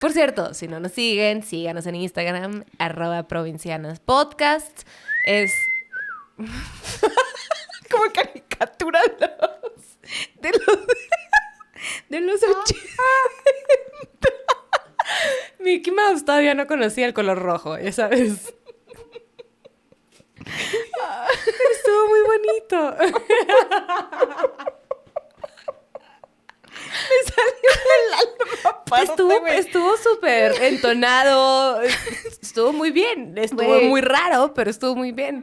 Por cierto, si no nos siguen, síganos en Instagram, @provincianaspodcast. Es como caricatura de los 80. Mickey Mouse todavía no conocía el color rojo, ya sabes. Estuvo muy bonito. Me salió el alma aparte, estuvo súper entonado. Estuvo muy bien. Estuvo muy raro, pero estuvo muy bien.